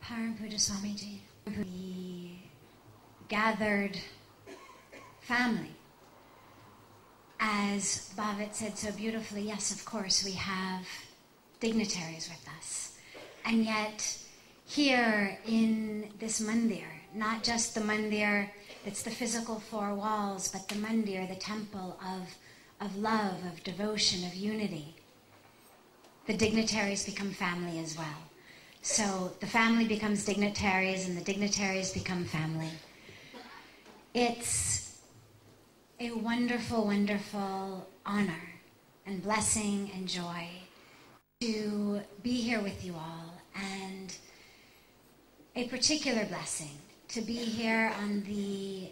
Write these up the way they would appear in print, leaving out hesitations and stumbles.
Param Puja Swamiji, the gathered family. As Bhavit said so beautifully, yes, of course, we have dignitaries with us. And yet, here in this mandir, not just the mandir that's the physical four walls, but the mandir, the temple of love, of devotion, of unity, the dignitaries become family as well. So the family becomes dignitaries and the dignitaries become family. It's a wonderful, wonderful honor and blessing and joy to be here with you all, and a particular blessing to be here on the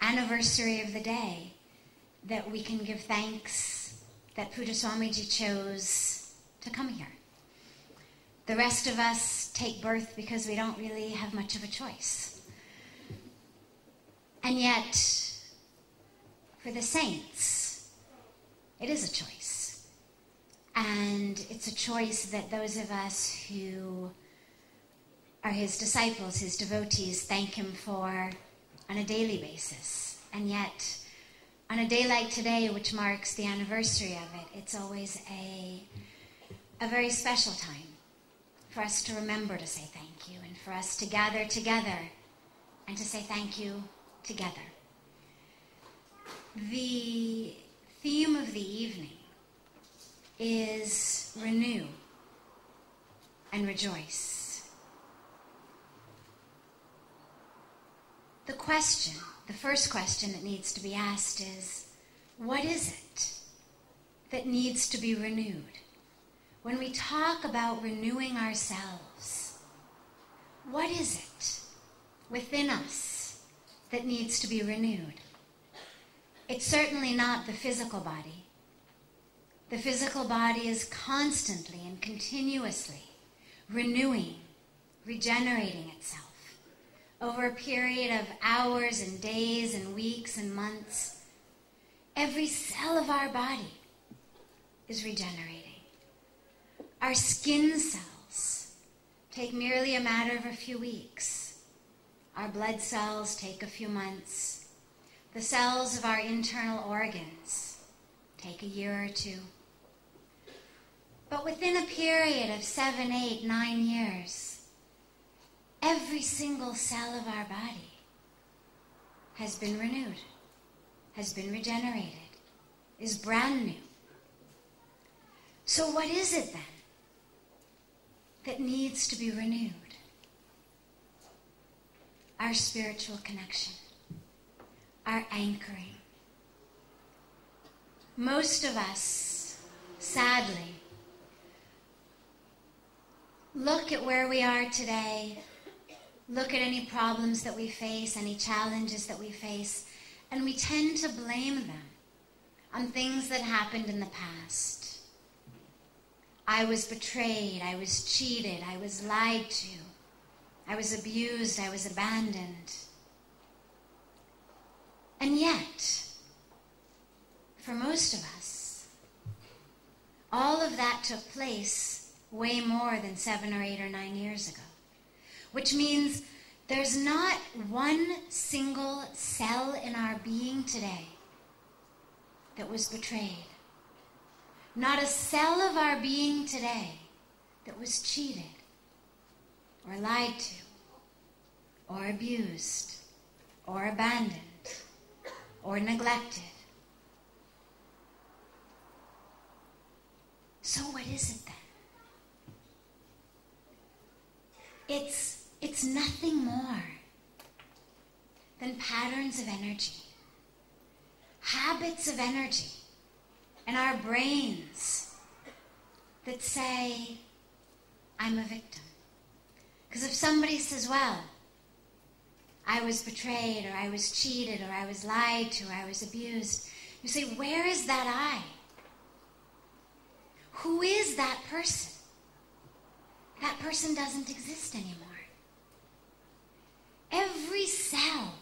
anniversary of the day that we can give thanks that Puja Swamiji chose to come here. The rest of us take birth because we don't really have much of a choice. And yet, for the saints, it is a choice. And it's a choice that those of us who are his disciples, his devotees, thank him for on a daily basis. And yet, on a day like today, which marks the anniversary of it, it's always a very special time for us to remember to say thank you, and for us to gather together and to say thank you together. The theme of the evening is renew and rejoice. The first question that needs to be asked is, what is it that needs to be renewed? When we talk about renewing ourselves, what is it within us that needs to be renewed? It's certainly not the physical body. The physical body is constantly and continuously renewing, regenerating itself over a period of hours and days and weeks and months. Every cell of our body is regenerating. Our skin cells take merely a matter of a few weeks. Our blood cells take a few months. The cells of our internal organs take a year or two. But within a period of 7, 8, 9 years, every single cell of our body has been renewed, has been regenerated, is brand new. So what is it then that needs to be renewed? Our spiritual connection, our anchoring. Most of us, sadly, look at where we are today, look at any problems that we face, any challenges that we face, and we tend to blame them on things that happened in the past. I was betrayed, I was cheated, I was lied to, I was abused, I was abandoned. And yet, for most of us, all of that took place way more than 7 or 8 or 9 years ago. Which means there's not one single cell in our being today that was betrayed. Not a cell of our being today that was cheated or lied to or abused or abandoned or neglected. So what is it then? It's nothing more than patterns of energy, habits of energy in our brains that say, I'm a victim. Because if somebody says, well, I was betrayed, or I was cheated, or I was lied to, or I was abused, you say, where is that I? Who is that person? That person doesn't exist anymore. Every cell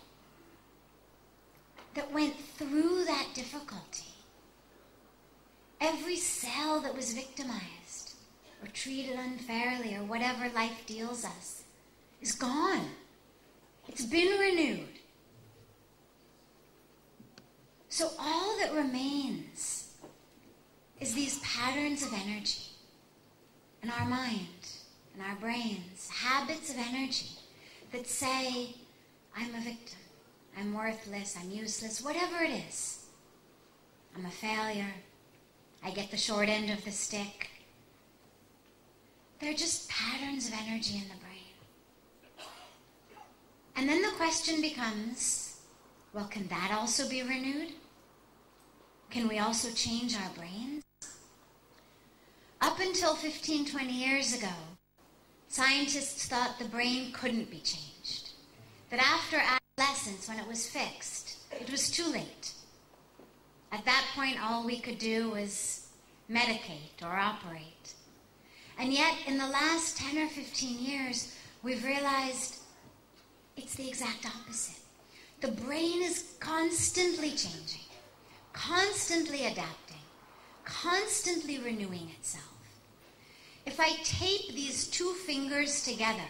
that went through that difficulty, every cell that was victimized or treated unfairly or whatever life deals us, is gone. It's been renewed. So all that remains is these patterns of energy in our mind, in our brains, habits of energy that say, I'm a victim, I'm worthless, I'm useless, whatever it is. I'm a failure, I get the short end of the stick. They're just patterns of energy in the brain. And then the question becomes, well, can that also be renewed? Can we also change our brains? Up until 15, 20 years ago, scientists thought the brain couldn't be changed. That after adolescence, when it was fixed, it was too late. At that point, all we could do was medicate or operate. And yet, in the last 10 or 15 years, we've realized it's the exact opposite. The brain is constantly changing, constantly adapting, constantly renewing itself. If I tape these two fingers together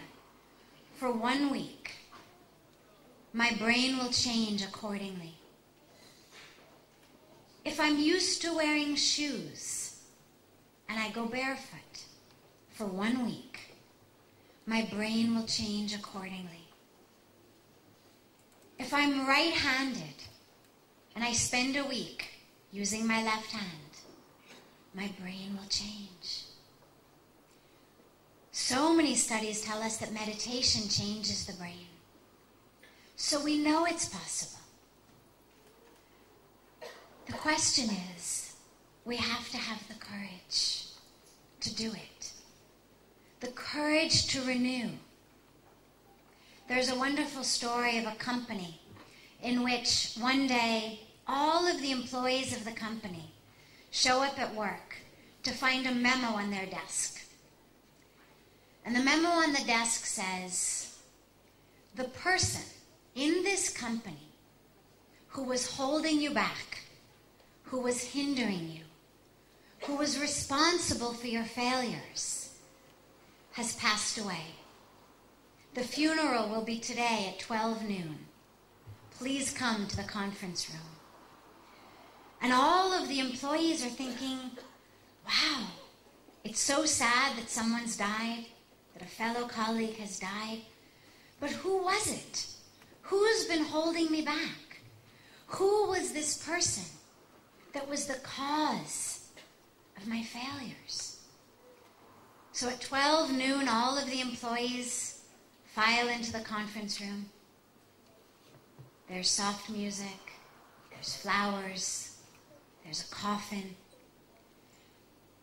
for 1 week, my brain will change accordingly. If I'm used to wearing shoes and I go barefoot for 1 week, my brain will change accordingly. If I'm right-handed and I spend a week using my left hand, my brain will change. So many studies tell us that meditation changes the brain. So we know it's possible. The question is, we have to have the courage to do it. The courage to renew. There's a wonderful story of a company in which one day all of the employees of the company show up at work to find a memo on their desk. And the memo on the desk says, the person in this company who was holding you back, who was hindering you, who was responsible for your failures, has passed away. The funeral will be today at 12 noon. Please come to the conference room. And all of the employees are thinking, wow, it's so sad that someone's died, that a fellow colleague has died. But who was it? Who's been holding me back? Who was this person that was the cause of my failures? So at 12 noon, all of the employees file into the conference room. There's soft music, there's flowers, there's a coffin.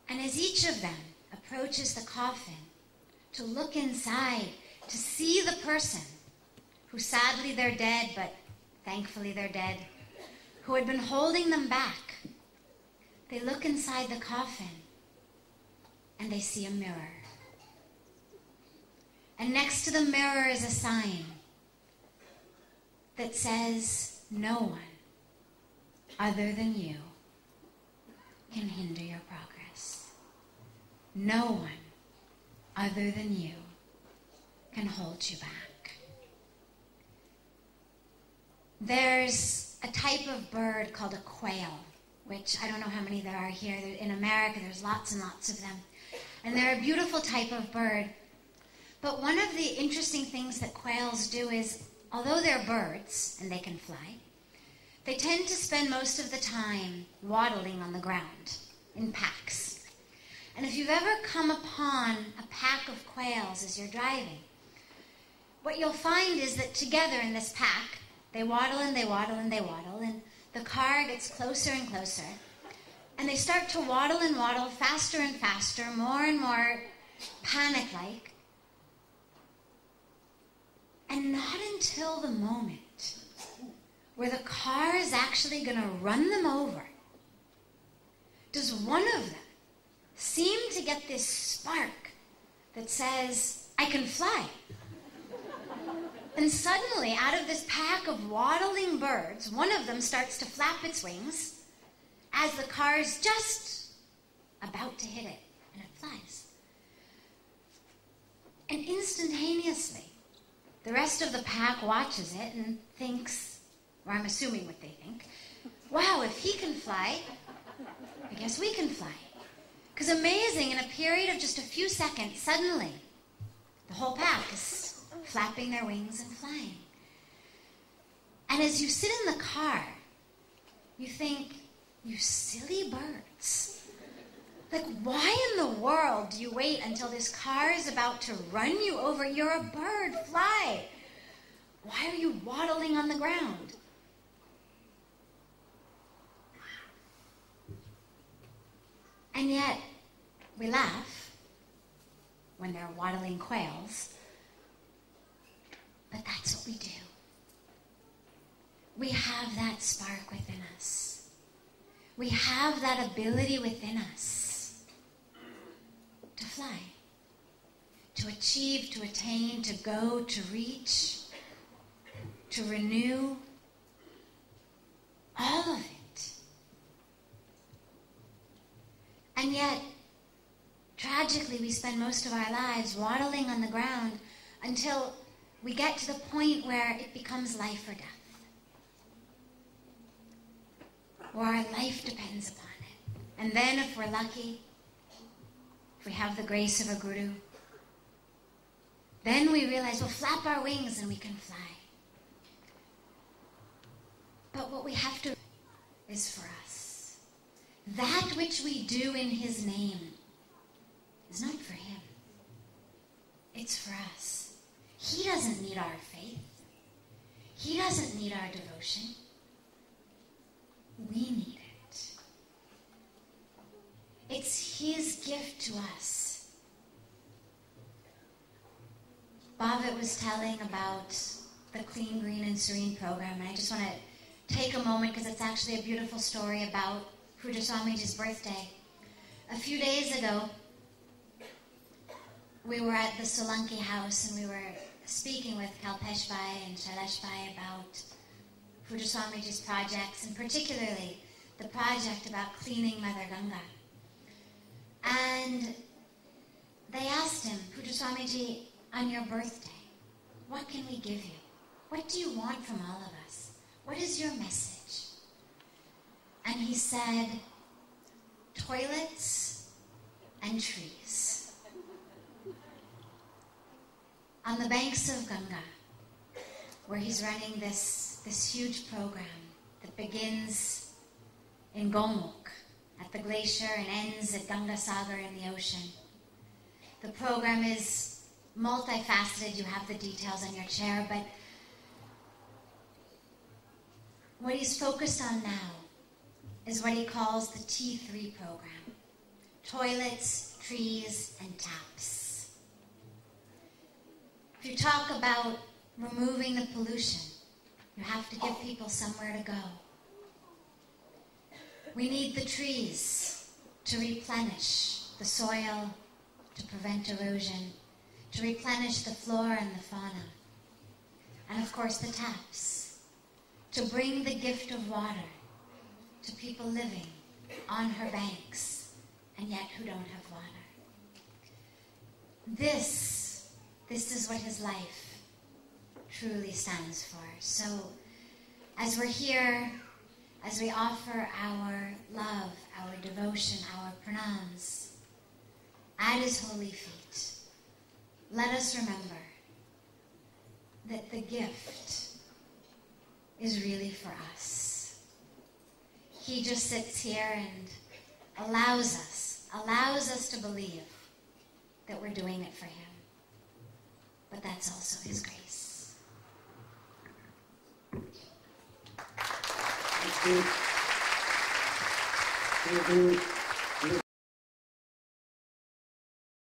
And as each of them approaches the coffin to look inside, to see the person who sadly they're dead, but thankfully they're dead, who had been holding them back, they look inside the coffin and they see a mirror. And next to the mirror is a sign that says, no one other than you can hinder your progress. No one other than you can hold you back. There's a type of bird called a quail, which I don't know how many there are here. In America, there's lots and lots of them. And they're a beautiful type of bird. But one of the interesting things that quails do is, although they're birds and they can fly, they tend to spend most of the time waddling on the ground in packs. And if you've ever come upon a pack of quails as you're driving, what you'll find is that together in this pack, they waddle and they waddle and they waddle, and the car gets closer and closer, and they start to waddle and waddle faster and faster, more and more panic-like. And not until the moment where the car is actually going to run them over does one of them seem to get this spark that says, I can fly. And suddenly, out of this pack of waddling birds, one of them starts to flap its wings as the car is just about to hit it, and it flies. And instantaneously, The rest of the pack watches it and thinks, or I'm assuming what they think, wow, if he can fly, I guess we can fly. Because amazing, in a period of just a few seconds, suddenly, the whole pack is flapping their wings and flying. And as you sit in the car, you think, you silly birds. Like, why in the world do you wait until this car is about to run you over? You're a bird, fly. Why are you waddling on the ground? And yet, we laugh when they're waddling quails, but that's what we do. We have that spark within us. We have that ability within us to fly, to achieve, to attain, to go, to reach, to renew, all of it. And yet, tragically, we spend most of our lives waddling on the ground until we get to the point where it becomes life or death. Where our life depends upon it. And then if we're lucky, if we have the grace of a guru, then we realize we'll flap our wings and we can fly. But what we have to is for us. That which we do in his name is not for him. It's for us. He doesn't need our faith. He doesn't need our devotion. We need it. It's his gift to us. Bhavit was telling about the Clean, Green, and Serene program, and I just want to take a moment because it's actually a beautiful story about Pujya Swamiji's birthday. A few days ago, we were at the Solanki house and we were speaking with Kalpesh Bhai and Shailesh Bhai about Pujya Swamiji's projects, and particularly the project about cleaning Mother Ganga. And they asked him, Pujya Swamiji, on your birthday, what can we give you? What do you want from all of us? What is your message? And he said, toilets and trees. On the banks of Ganga, where he's running this huge program that begins in Gomukh at the glacier and ends at Ganga Sagar in the ocean. The program is multifaceted. You have the details on your chair, but what he's focused on now is what he calls the T3 program. Toilets, trees, and taps. If you talk about removing the pollution, you have to give people somewhere to go. We need the trees to replenish the soil, to prevent erosion, to replenish the flora and the fauna. And of course the taps, to bring the gift of water to people living on her banks and yet who don't have water. This is what his life truly stands for. So as we're here, as we offer our love, our devotion, our pranams at his holy feet, let us remember that the gift is really for us. He just sits here and allows us to believe that we're doing it for him. But that's also his grace. Thank you.